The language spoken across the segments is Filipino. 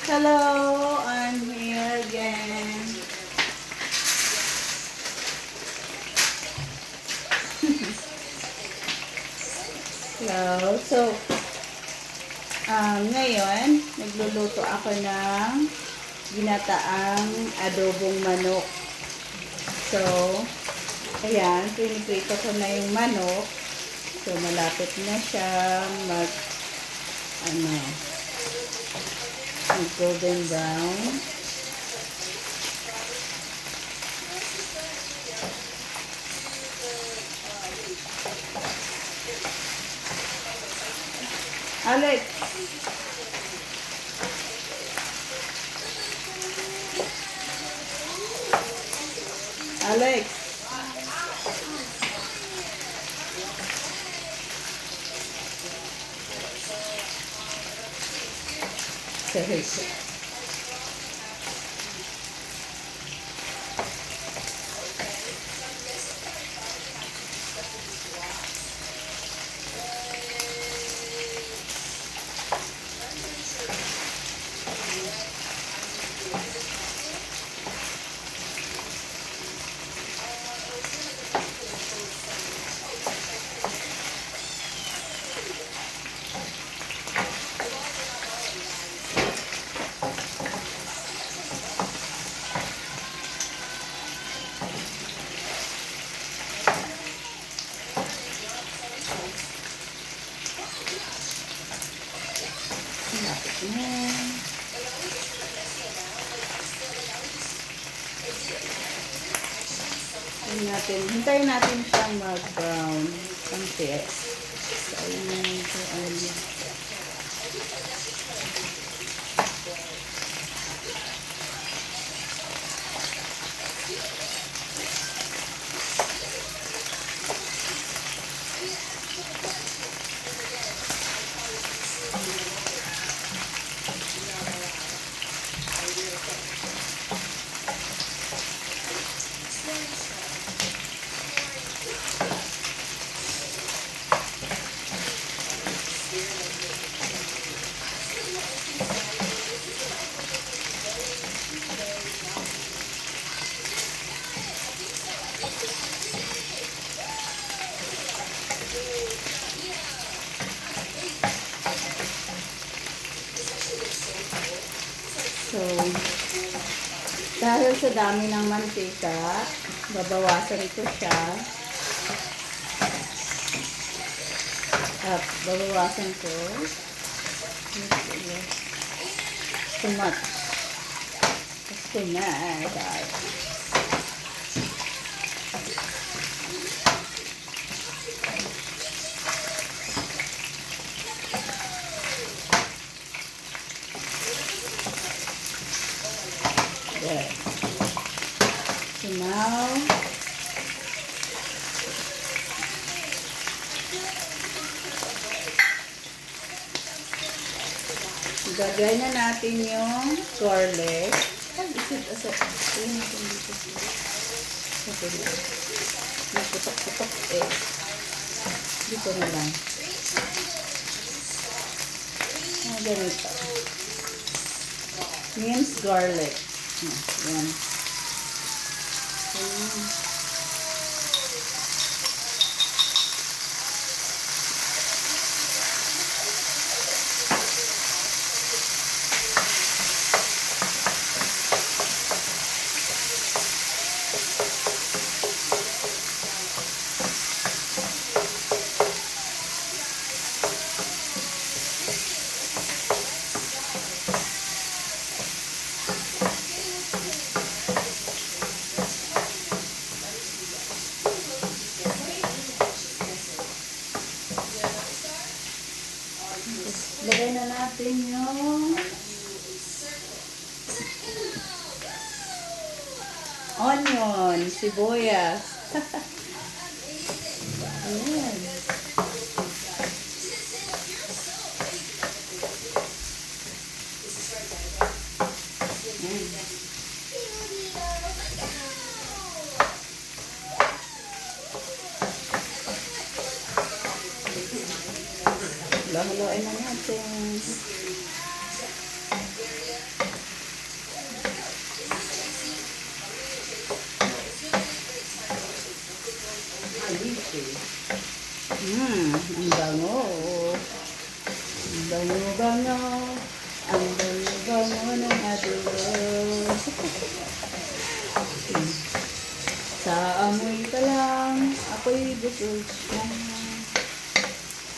Hello, I'm here again. Hello. So, ngayon, nagluluto ako ng ginataang adobong manok. So, ayan, piniprito ko na yung manok. So, malapit na siya golden brown. Alex! Alex! Sorry. Hintayin natin siyang mag-brown konti. So, ayun ito. So, dahil sa dami ng mantika, babawasan ko siya. At babawasan ko too much. It's too much. There. So now, gagawin na natin yung garlic. Ayun natin dito. Putok-putok eh. Dito na lang. Ganito. Minced garlic. Yan. Lagay na natin yung onion, sibuyas. Ayan. Halo-haloin na natin. Ang bango. Ang bango-bango. Ang bango-bango ng adobo. Sa amoy pa lang, ako'y busog na.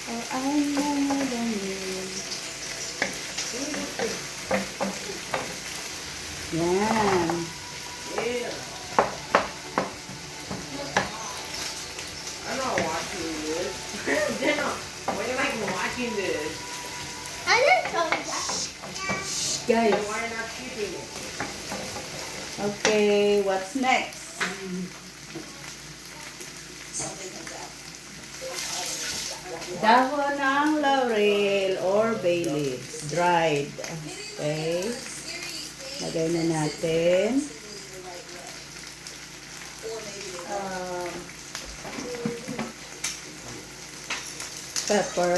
O ay mga ganyan. Yan. I'm not watching this. Jenna, why are you like watching this? I didn't tell you that. Guys. Then why are you not keeping it? Okay, what's next? Dahon ng laurel or bay leaves, dried. Okay. Lagay na natin. Pepper.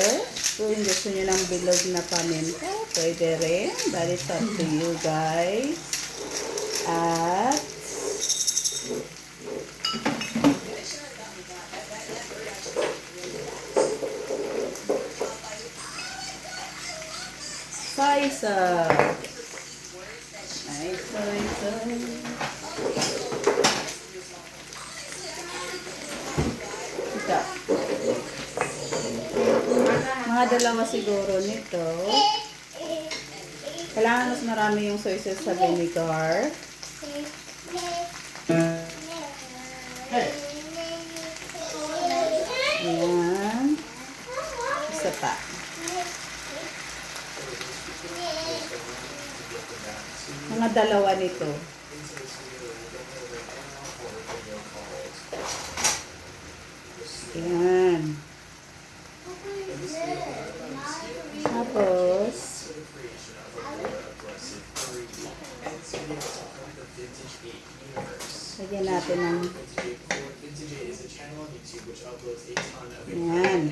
Kung gusto nyo ng bilog na paminta, pwede rin. That is up to you guys. At soy sauce. Nice soy sauce. Ito. Mga dalawa siguro nito. Kailangan mas marami yung soy sauce sa vinegar. Ayan. Isa pa. Mga dalawa nito. Ayan. Tapos, lagyan natin ng ayan.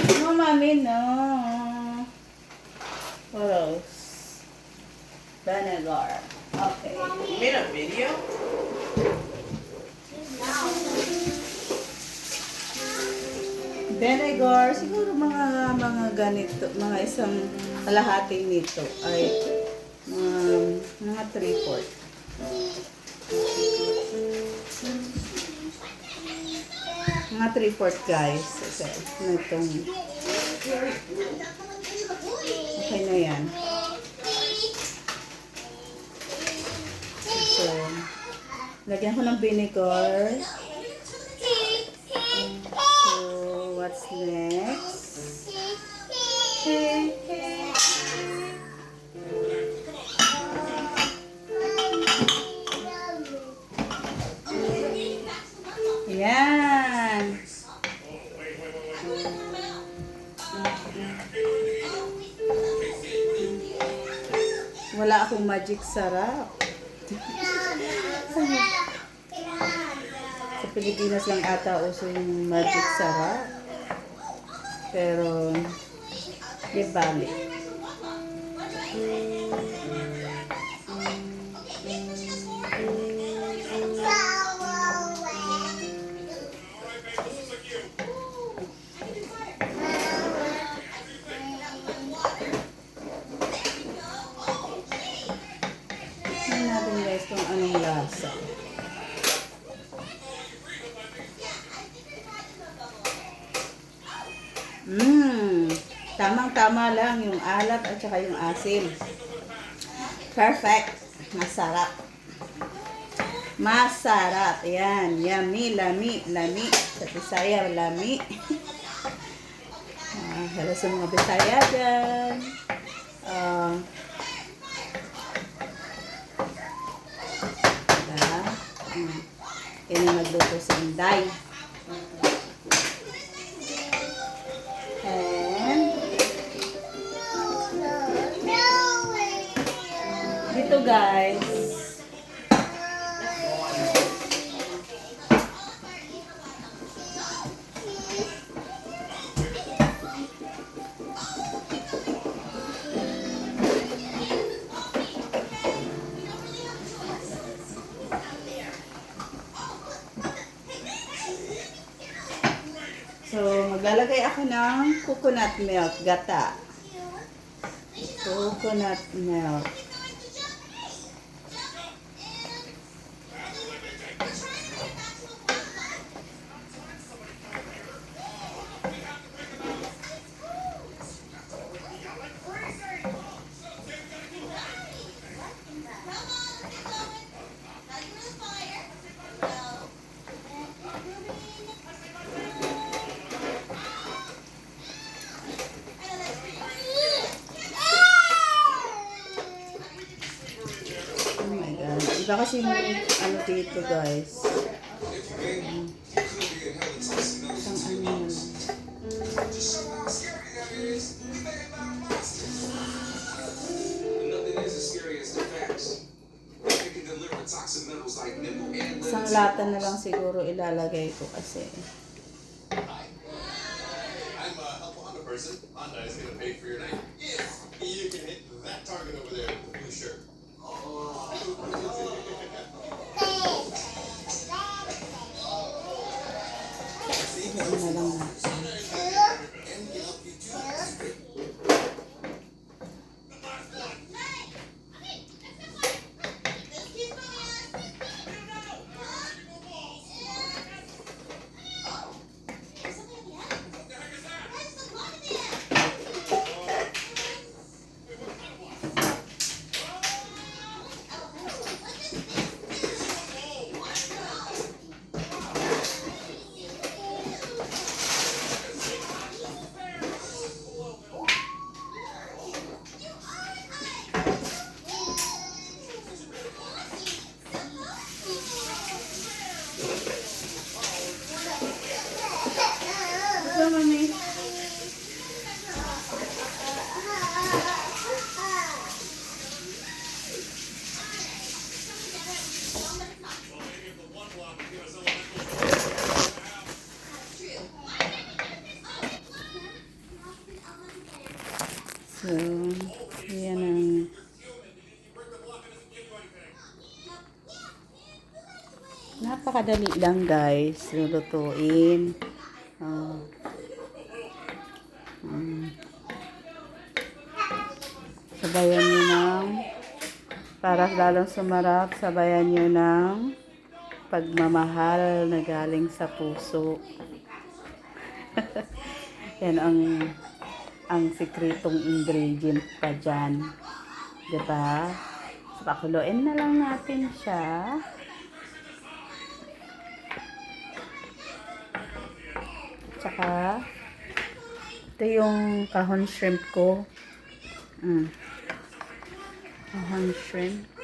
No, mami, no. What else? Vinegar. Okay. You made a video? Vinegar, siguro mga ganito, mga isang kalahati nito ay mga 3/4. Mga 3/4 guys. Okay, nitong okay na yan. So, lagyan ko ng vinegar. So, what's next? Yan. Wala akong magic sarap. Sa Pilipinas lang ata uso yung magic sarap. Pero, di bali. Tingnan natin guys kung anong lasa. Tamang-tama lang yung alat at saka yung asin. Perfect. Masarap. Masarap. Yan. Yummy, lami, lami. Sa Bisaya, lami. Hello sa mga Bisaya dyan. Yan yung nagluto si Inday. And dito guys, So, maglalagay ako ng coconut milk, gata. Coconut milk. Oh my God. Iba kasi yung ano dito, guys. Isang ano na lang. Nothing is as scary as the facts. It can deliver toxic metals like nickel and lead. Isang lata na lang siguro ilalagay ko kasi. Hi. I'm a helpful Honda person. Honda is going to pay for your night if you can hit that target over there with the blue shirt. Ano na lang natin. Ito, mami. So, yan ang napakadali lang, guys, lulutuin. Oh. Sabayan nyo ng para lalong sumarap, sabayan nyo ng pagmamahal na galing sa puso. Yan ang sikretong ingredient pa dyan. Diba? So, pakuluin na lang natin siya. Tsaka, ito yung kahon shrimp ko. Kahon shrimp.